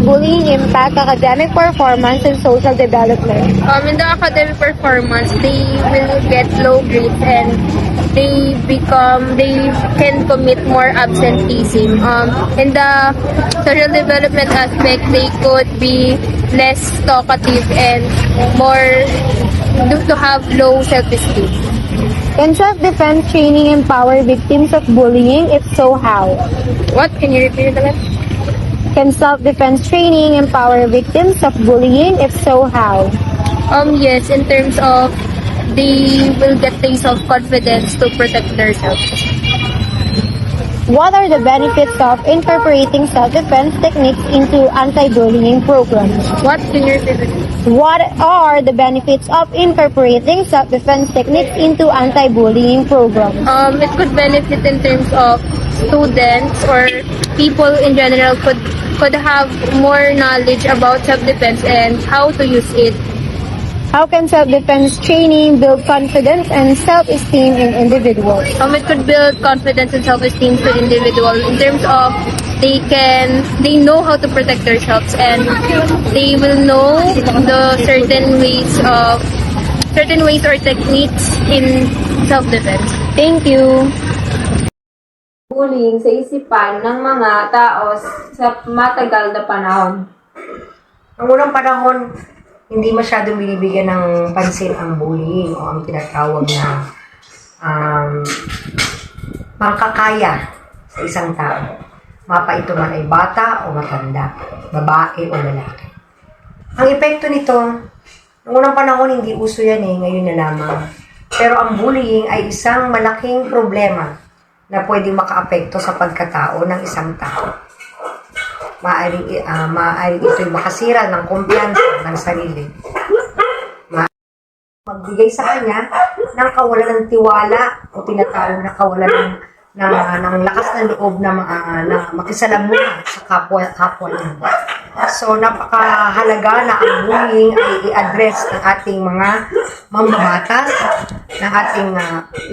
bullying impact academic performance and social development? In the academic performance, they will get low grades and they can commit more absenteeism. In the social development aspect, they could be less talkative and more to have low self-esteem. Can self-defense training empower victims of bullying? If so, how? What? Can you repeat it again? Can self-defense training empower victims of bullying? If so, how? Yes, in terms of they will get the self-confidence to protect themselves. What are the benefits of incorporating self-defense techniques into anti-bullying programs? What? Can you repeat it? What are the benefits of incorporating self-defense techniques into anti-bullying programs? It could benefit in terms of students or people in general could have more knowledge about self-defense and how to use it. How can self-defense training build confidence and self-esteem in individuals? It could build confidence and self-esteem to individual in terms of they know how to protect themselves and they will know the certain ways or techniques in self-defense. Thank you. Bullying sa isipan ng mga tao sa matagal na panahon. Noong unang panahon, hindi masyadong binibigyan ng pansin ang bullying o ang tinatawag na pangkakaya sa isang tao. Mapa ito man ay bata o matanda, babae o lalaki. Ang epekto nito, noong unang panahon hindi uso yan ngayon na lamang. Pero ang bullying ay isang malaking problema na pwedeng makaapekto sa pagkatao ng isang tao. Maaaring ito'y makasira ng kumpiyansa ng sarili. Magbigay sa kanya ng kawalan ng tiwala o tinatawag na kawalan ng lakas ng loob na makisalamuha sa kapwa niya. So, napakahalaga na ang bullying ay i-address ng ating mga mambabatas,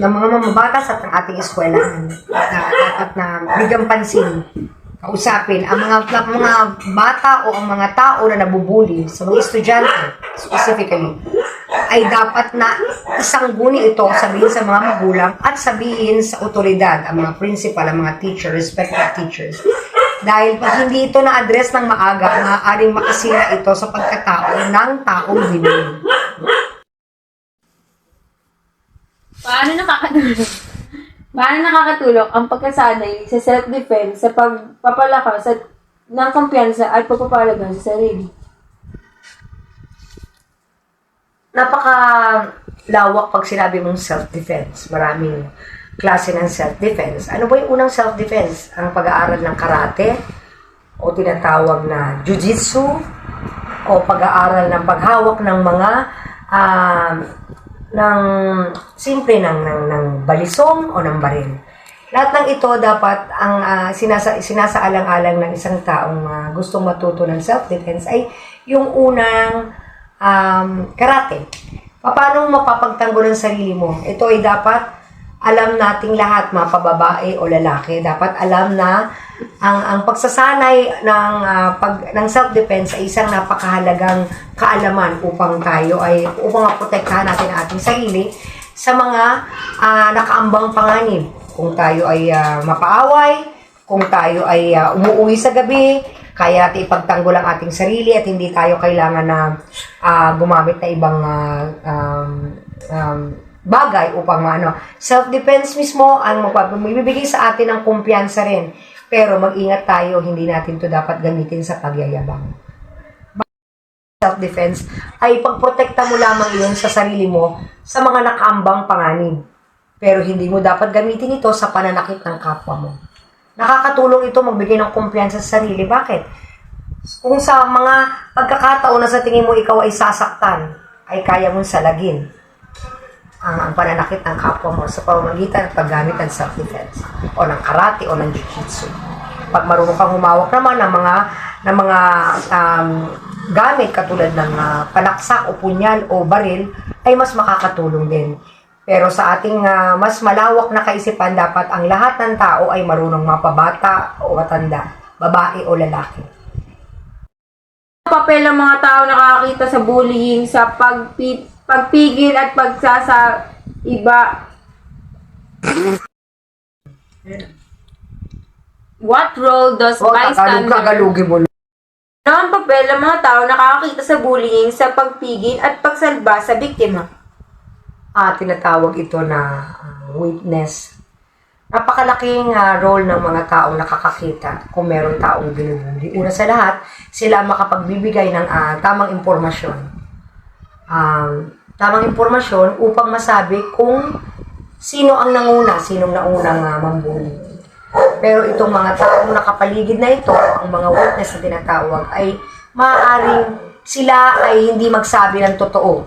ng mga mambabatas at ng ating eskwelahan. Dapat na bigyang pansin, kausapin ang mga bata o ang mga tao na nabubuli sa mga estudyante specifically ay dapat na isang guni ito sabihin sa mga magulang at sabihin sa otoridad, ang mga principal, ang mga teacher, respective teachers. Dahil pag hindi ito na-address ng maaga, maaaring makasira ito sa pagkatao ng taong binuli. Paano nakakatulong ang pagkasanay sa self-defense sa pagpapalakas ng kumpiyansa at pagpapalagan sa sarili? Napakalawak pag sinabi mong self-defense. Maraming klase ng self-defense. Ano ba yung unang self-defense? Ang pag-aaral ng karate o tinatawag na jiu-jitsu o pag-aaral ng paghawak ng mga ng balisong o ng baril. Lahat ng ito dapat ang sinasaalang-alang ng isang taong gustong matuto ng self-defense ay yung unang karate. Paano mapapagtanggol ang sarili mo? Ito ay dapat alam nating lahat, mapababae o lalaki. Dapat alam na ang pagsasanay ng self-defense ay isang napakahalagang kaalaman upang maprotektahan natin ang ating sarili sa mga nakaambang panganib. Kung tayo ay mapaaway, kung tayo ay umuuwi sa gabi, kaya natin ipagtanggol ang ating sarili at hindi tayo kailangan na gumamit na ibang bagay upang self-defense mismo ang magbibigay sa atin ng kumpiyansa rin. Pero mag-ingat tayo, hindi natin to dapat gamitin sa pagyayabang. Self-defense ay pagprotekta mo lamang iyon sa sarili mo sa mga nakaambang panganib. Pero hindi mo dapat gamitin ito sa pananakit ng kapwa mo. Nakakatulong ito magbigay ng kumpiyansa sa sarili. Bakit? Kung sa mga pagkakataon na sa tingin mo ikaw ay sasaktan, ay kaya mong salagin ang pananakit ng kapwa mo sa pamamagitan ng paggamit ng self-defense o ng karate o ng jiu-jitsu. Pag marunong kang humawak naman ng mga gamit katulad ng panaksak o punyal o baril, ay mas makakatulong din. Pero sa ating mas malawak na kaisipan, dapat ang lahat ng tao ay marunong mapabata o matanda, babae o lalaki. Papel ng mga tao nakakita sa bullying sa pagpigil at pagsasa iba. What role does bystander... Kagalugi mo. Ano ang papel ng mga tao nakakakita sa bullying sa pagpigil at pagsalba sa biktima? Tinatawag ito na witness. Napakalaking role ng mga taong nakakakita kung meron taong binubuli. Una sa lahat, sila makapagbibigay ng tamang impormasyon. Tamang impormasyon upang masabi kung sino ang nanguna, sinong naunang mambuli. Pero itong mga taong nakapaligid na ito, ang mga witness na tinatawag, ay maaaring sila ay hindi magsabi ng totoo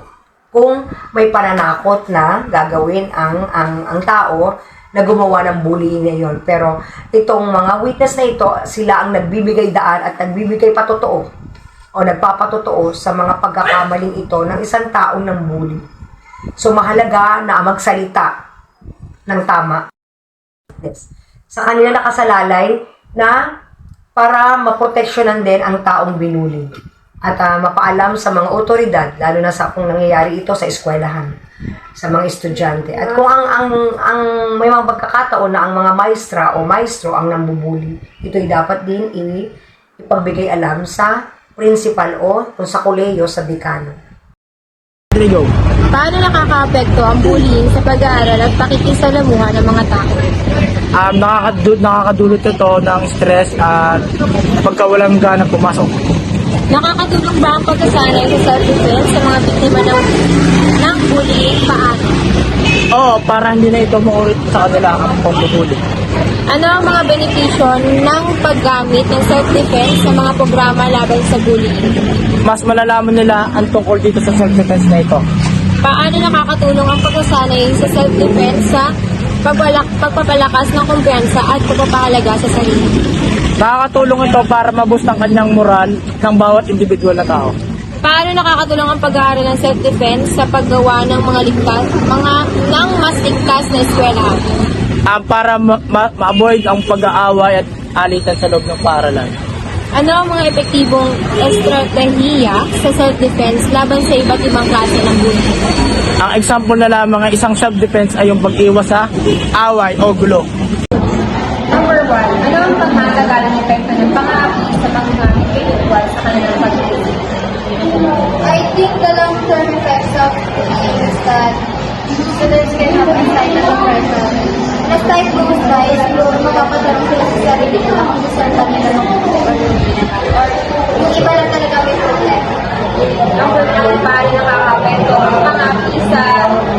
kung may pananakot na gagawin ang tao na gumawa ng bullying na yun. Pero itong mga witness na ito, sila ang nagbibigay daan at nagbibigay patotoo o nagpapatotoo sa mga pagkakamaling ito ng isang taong ng bully. So mahalaga na magsalita ng tama sa kanila nakasalalay na para maproteksyonan din ang taong binuli at mapaalam sa mga otoridad, lalo na sa kung nangyayari ito sa eskwelahan, sa mga estudyante. At kung ang may mga pagkakataon na ang mga maestra o maestro ang nambubuli, ito'y dapat din ipagbigay alam sa principal o kung sa kolehiyo sa dekano. Paano nakakaapekto ang bullying sa pag-aaral at pakikisalamuha ng mga tao? Nakakadulot ito ng stress at pagkawalang gana pumasok. Nakakatulong ba ang pagkasanay sa self-defense sa mga biktima ng bullying? Paano? Oo, para hindi na ito maulit sa kanila ang pambubuli. Ano ang mga benepisyo ng paggamit ng self-defense sa mga programa laban sa bullying? Mas malalaman nila ang tungkol dito sa self-defense na ito. Paano nakakatulong ang pagkasanay sa self-defense sa pagpapalakas ng kumpiyansa at pagpapahalaga sa sarili? Nakakatulong ito para maboost ang kanyang moral ng bawat individual na tao. Paano nakakatulong ang pag-aaral ng self-defense sa paggawa ng mas ligtas na eskwelahan? Para ma-avoid ang pag-aaway at alitan sa loob ng paaralan. Ano ang mga epektibong estratehiya sa self-defense laban sa iba't ibang klase ng bullying? Ang example na lamang ng isang self-defense ay yung pag-iwas sa away o gulo. Number 1, ano ang pangmatagalang epekto ng pang-aapi sa mga individual sa kanilang pag-ibig? I think the long-term effects of bullying is that students can have anxiety and depression. And as time goes by, siguro magpapatarong sila sa sarili nila kung deserve ba nila ng bullying. Or yung iba lang talaga may problema. Number 2, paano nakaka-apekto ang pang-aapi sa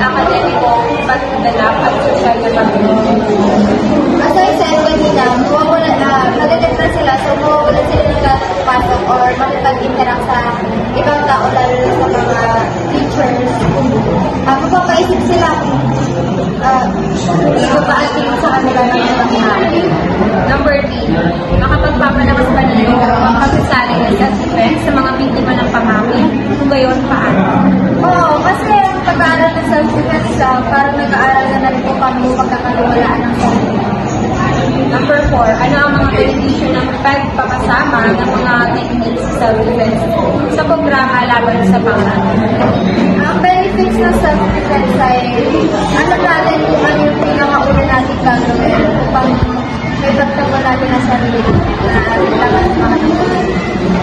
akademikong pagdadala at social na pag-ibig? As I said kanina, nade-depress sila, so mawawala sila ng pasok or makipag-interact sa ibang tao, lalo na sa mga teachers. Mapapaisip sila kung paano sa kanila ng nangyayari. Number 3, makapagpapalakas ba nila ang pagsasaling ng self-defense sa mga biktima ng pang-aapi? Kung gayon, paano? Oo, kasi ang pag-aaral ng self-defense, parang nag-aaral na rin po kami pagkakatiwalaan ng self-defense. Number 4, ano ang mga benepisyo ng pagpapasama ng mga techniques sa self-defense sa programa laban sa pang-aapi? Ang benefits ng self-defense ay alam natin kung ano yung pinakauna natin gagawin upang may pagtawa natin ang sarili na laban sa mga tao.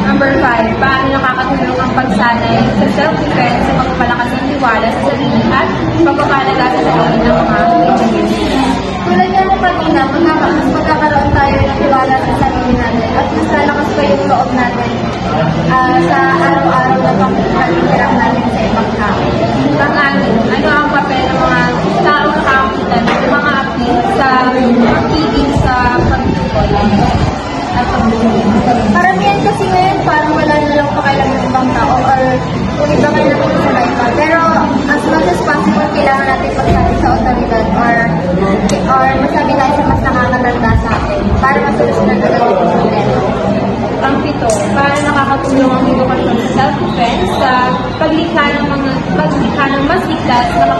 Number 5, paano nakakatulong ang pagsanay sa self-defense sa pagpapalakas ng tiwala sa sarili at pagpapalaga sa sarili ng mga individuals? Tulad niya mo kanina, magkakaroon tayo ng tiwala sa sarili natin at mas lalakas pa yung loob natin sa araw-araw na pag-interact natin sa ibang tao. Pang-anim, ano ang papel ng mga taong nakakita ng mga api sa pagpigil sa pagtutol at pagtutol? Karamihan kasi ngayon, parang wala na lang pakailan ng ibang tao or kung iba nga natin sa life. Pero as much as possible, kailangan natin pagsabi sa otoridad or masabi tayo sa mas nakakatanda sa atin para masolusyonan na lang yung problema. Ang 7, paano nakakatulong ang edukasyon sa self-defense sa paglikha ng mas ligtas na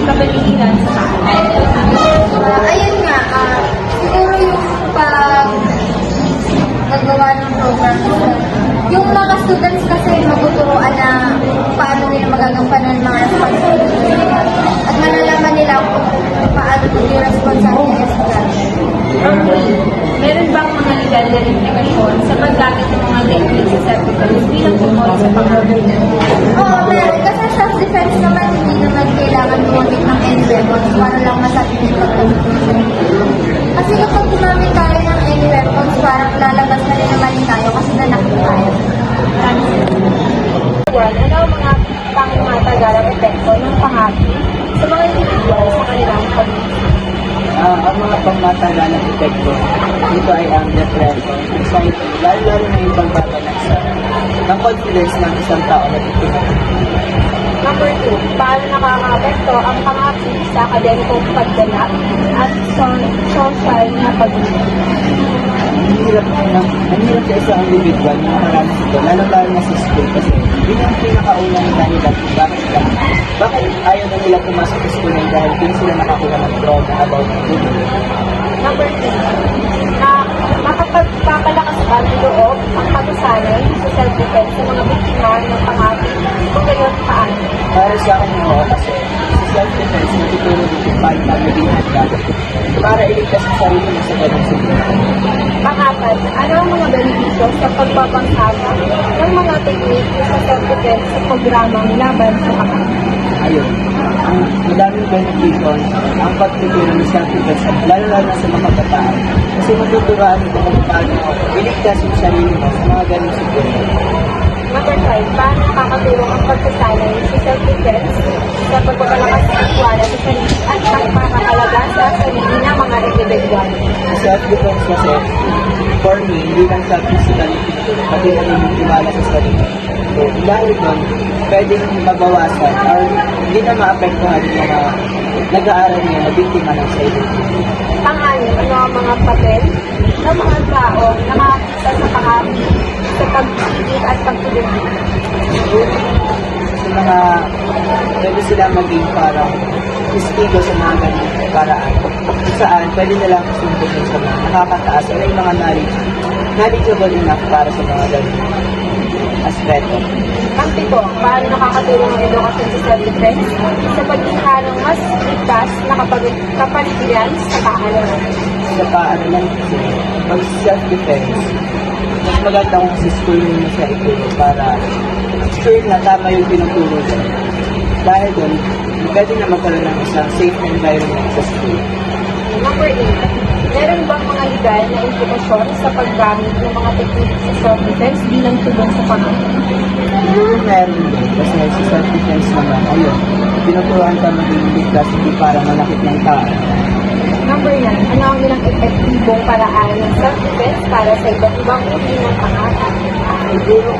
kapaligiran sa atin? Ayun nga, siguro yung paggawa ng program, yung sa ating estudyante. Okay. Meron bang mga legal na implikasyon sa paggamit ng mga techniques sa self-defense bilang tumulong sa pangangailangan? Oo, meron. Kasi self-defense naman, hindi naman kailangan gumamit ng any weapons para lang masabi yung paggamit ng sarili. Kasi kapag gumamit tayo ng any weapons, parang lalabas na rin naman tayo kasi nanakit tayo. Ano ang mga pangmatagalang epekto ng pangati sa mga individual sa kanilang pamilya? Ang mga pangmatagalang epekto dito ay ang depression, anxiety, lalo na yung pagbabalagsa ng confidence ng isang tao na biktima. Number 2, paano nakaka-apekto ang pangati sa akademikong pagganap at social na pag-ibig? Ang hirap sa isang individual na makaranas ito, lalo na sa school kasi yun ang pinakaunang dahilan kung bakit ayaw na nila pumasok sa school na dahil hindi sila nakakuha ng trauma about bullying. Number 3, na makapagpapalakas ba ng loob ang pag-usanay sa self-defense sa mga biktima ng pangati kung gayon paano? Para sa akin oo, kasi sa self-defense natuturo dito paano na maging handa para iligtas sa sarili mo sa ganang sitwasyon. Pang-apat, ano ang mga benepisyo sa pagpapangsama ng mga technique sa self-defense sa programang laban sa pangati? Ayun, ang madaming benefition ang pagtuturo ng self-defense, lalo na sa mga kabataan. Kasi matuturuan ito kung paano iligtas yung sarili mo sa mga ganang sitwasyon. Number 5, paano nakakatulong ang pagsasanay sa self-defense sa pagpapalakas ng tiwala sa sarili at pagpapakalaga sa sarili ng mga individual? Self-defense kasi, for me, hindi lang sa physically fit, pati na rin yung tiwala sa sarili. So, dahil doon, pwedeng mabawasan or hindi na maapektuhan yung mga nag-aaral niya na biktima ng cyberbullying. Pang-anim, ano ang mga papel ng mga tao na makakita sa pangati sa pag-ibig at pagtulungan? Sa mga, pwede sila maging parang istigo sa mga ganyan paraan. Kung saan, pwede nilang sundukin sa mga nakakataas na yung mga knowledgeable enough para sa mga ganyan aspeto. Ang 7, paano nakakatulong ang edukasyon sa self-defense sa paglikha ng mas ligtas na kapaligiran sa paaralan? Sa paaralan kasi, pag self-defense, mas maganda kung sa school mo siya ituro para sure na tama yung tinuturo siya. Dahil doon, pwede na magkaroon ng isang safe environment sa school. Number 8, meron bang mga legal na implikasyon sa paggamit ng mga techniques sa self-defense bilang tulong sa pangati? Meron din, kasi sa self-defense naman, ayun, tinuturuan ka maging ligtas hindi para malakit ng tao. Number 9, ano ang ilang epektibong paraan ng self-defense para sa iba't ibang uri ng pangati? Siguro,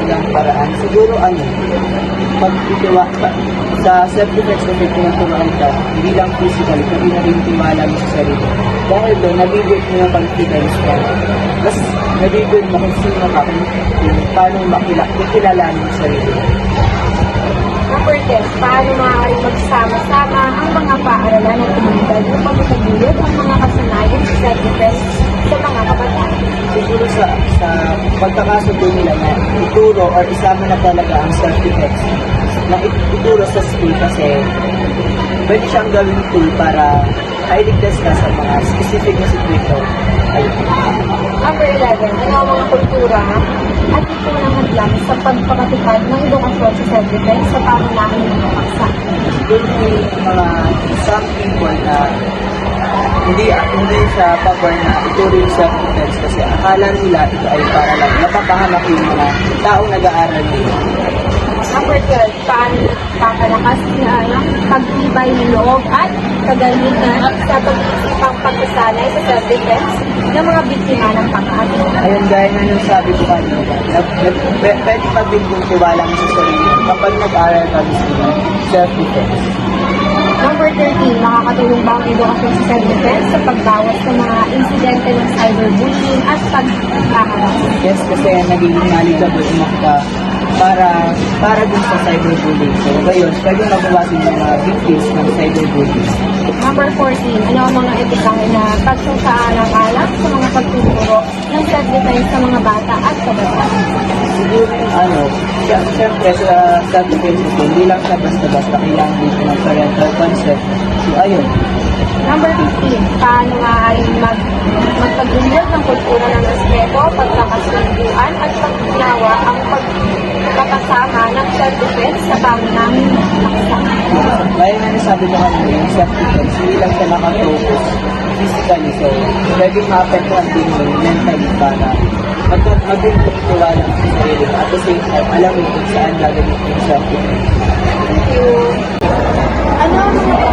ilang paraan. Siguro, sa self-defense kasi tinuturuan ka, hindi lang physical, kundi na rin tiwala mo sa sarili. Dahil doon, nabibuild mo yung confidence ka. Mas nabibuild mo kung sino ka, kung paano makilalanin mo sa sarili. Number 10, paano maaaring magsama-sama ang mga paaralan at komunidad upang mataguyod ang mga kasanayan sa self-defense sa mga kabataan? Siguro sa pagkakasundo nila na ituro or isama na talaga ang self-defense na ituro sa school kasi pwede siyang gawing tool para mailigtas ka sa mga specific na situation. Ayun. Number 11, ano ang mga kultura at ipunang hadlang sa pagpapatupad ng edukasyon sa self-defense sa pangunahan ng mga paksa? Siguro may mga some people na hindi sa pabor na ituro yung self-defense kasi akala nila ito ay para lang napapahamak yung mga taong nag-aaral nila. Number 12, paano papalakas ng pagtibay ng loob at kagalingan sa pag-isipang pagkasanay sa self-defense ng mga biktima ng pangati? Ayun, gaya nga nung sabi ko kanina, pwede magbigong tiwala mo sa sarili kapag nag-aaral ka ng self-defense. Number 13, makakatulong ba ang edukasyon sa self-defense sa pagbawas sa mga insidente ng cyberbullying at pagkakaroon? Yes, kasi nagiging knowledgeable enough ka para dun sa cyberbullying. So, ngayon, pwede mabawasin yung mga victims ng cyberbullying. Number 14, ano ang mga etikang na pagsasaalang-alang sa mga pagtuturo ng self-defense sa mga bata at kabataan? Siguro siyempre sa self-defense ito, hindi lang siya basta-basta kailangan dito ng parental consent. So, ayun, Number 15, paano maaaring magpag-unlad ng kultura ng respeto, pagkakasunduan at pagkinawa ang pagkakasama ng self-defense sa pangunahing paksa. Gaya nga nasabi ko kanina, yung self-defense, hindi lang siya nakafocus physically. So, pwedeng maapektuhan din yun mentally para maging tiwala sa sarili. At the same time, alam mo kung saan gagawin yung self-defense. Thank you. Ano ang mga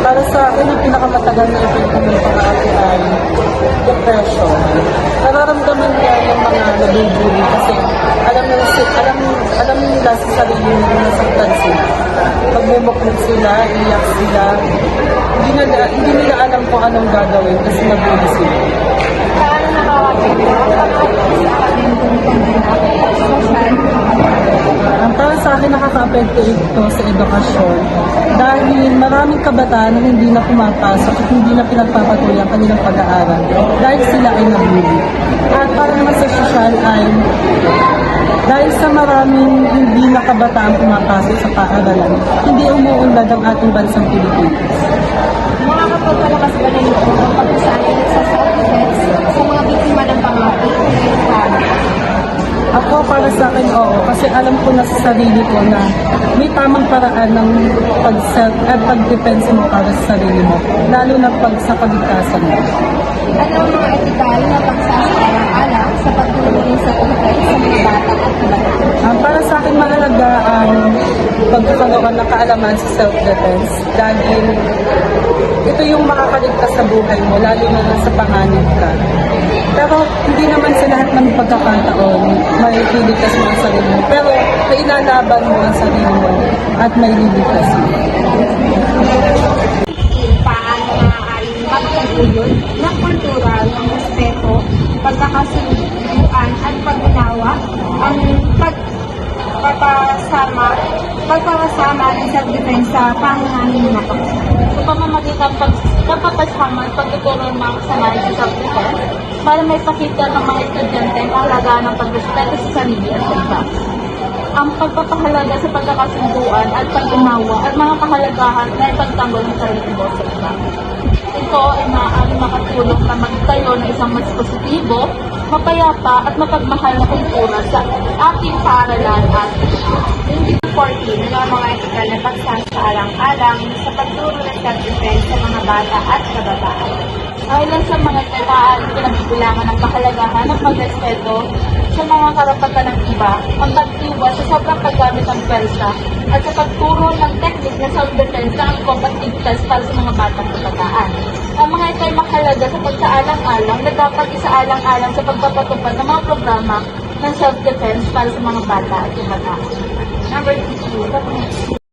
Para sa akin, ang pinakamatagal na epekto ng pag-aapi ay depression. Nararamdaman niya yung mga nabibuli kasi alam nila sa sarili nila na nasaktan sila. Magmumuklog sila, iyak sila. Hindi nila alam kung anong gagawin kasi nabuli sila. Paano nakakapagod ang Ang para sa akin nakaka-apekto ito sa edukasyon dahil maraming kabataan na hindi na pumapasok at hindi na pinagpapatuloy ang kanilang pag-aaral dahil sila ay nabuli. At para naman sa sosyal ay dahil sa maraming hindi na kabataan pumapasok sa paaralan, hindi umuunlad ang ating bansang Pilipinas. makakapagpalakas ba ng loob ang pagkasanay sa self-defense sa mga biktima ng pangakit? Ako, para sa akin, oo. Kasi alam ko na sa sarili ko na may tamang paraan ng pag-self at pag-defense mo para sa sarili mo. Lalo na pag sa pagligtasan mo. Ano ang mga etikal na pagsasaalang-alang sa pagtulong sa self-defense sa mga bata at kabataan? Para sa akin, mahalaga ang pagkakaroon ng kaalaman sa self-defense dahil ito yung makakaligtas sa buhay mo, lalo na sa panganib ka. Pero hindi naman sa lahat ng pagkakataon may liligtas mo ang sarili mo. Pero nailalaban mo ang sarili mo at may liligtas mo. paano maaaring magpagulod ng kultura ng respeto, pagkakasunduan at pag-unawa ang pagpapasama ng self-defense sa pangunahing napaksa. Sa pamamagitan pagpapasama at pagtuturo ng mga kasanayan sa self-defense para may pakita ng mga estudyante ang kahalagaan ng pagrespeto sa sarili at iba. Ang pagpapahalaga sa pagkakasunduan at pag-unawa at mga kahalagahan na ipagtanggol ng sarili mo sa iba. Ito ay maaaring makatulong na magtayo ng isang mas positibo, mapayapa at mapagmahal na kultura sa ating paaralan at 14 na mga etikal na pagsasaalang-alang sa pagturo ng self-defense sa mga bata at kabataan. Ayon sa mga tataan, pinagbibilangan ng kahalagahan ng pagrespeto sa mga karapatan ng iba, ang pag-iwas sa sobrang paggamit ng pwersa at sa pagturo ng teknik na self-defense na angkop at ligtas para sa mga batang kabataan. Ang mga ito ay mahalaga sa pagsaalang-alang na dapat isaalang-alang sa pagpapatupad ng mga programa ng self-defense para sa mga bata at kabataan. Number 2.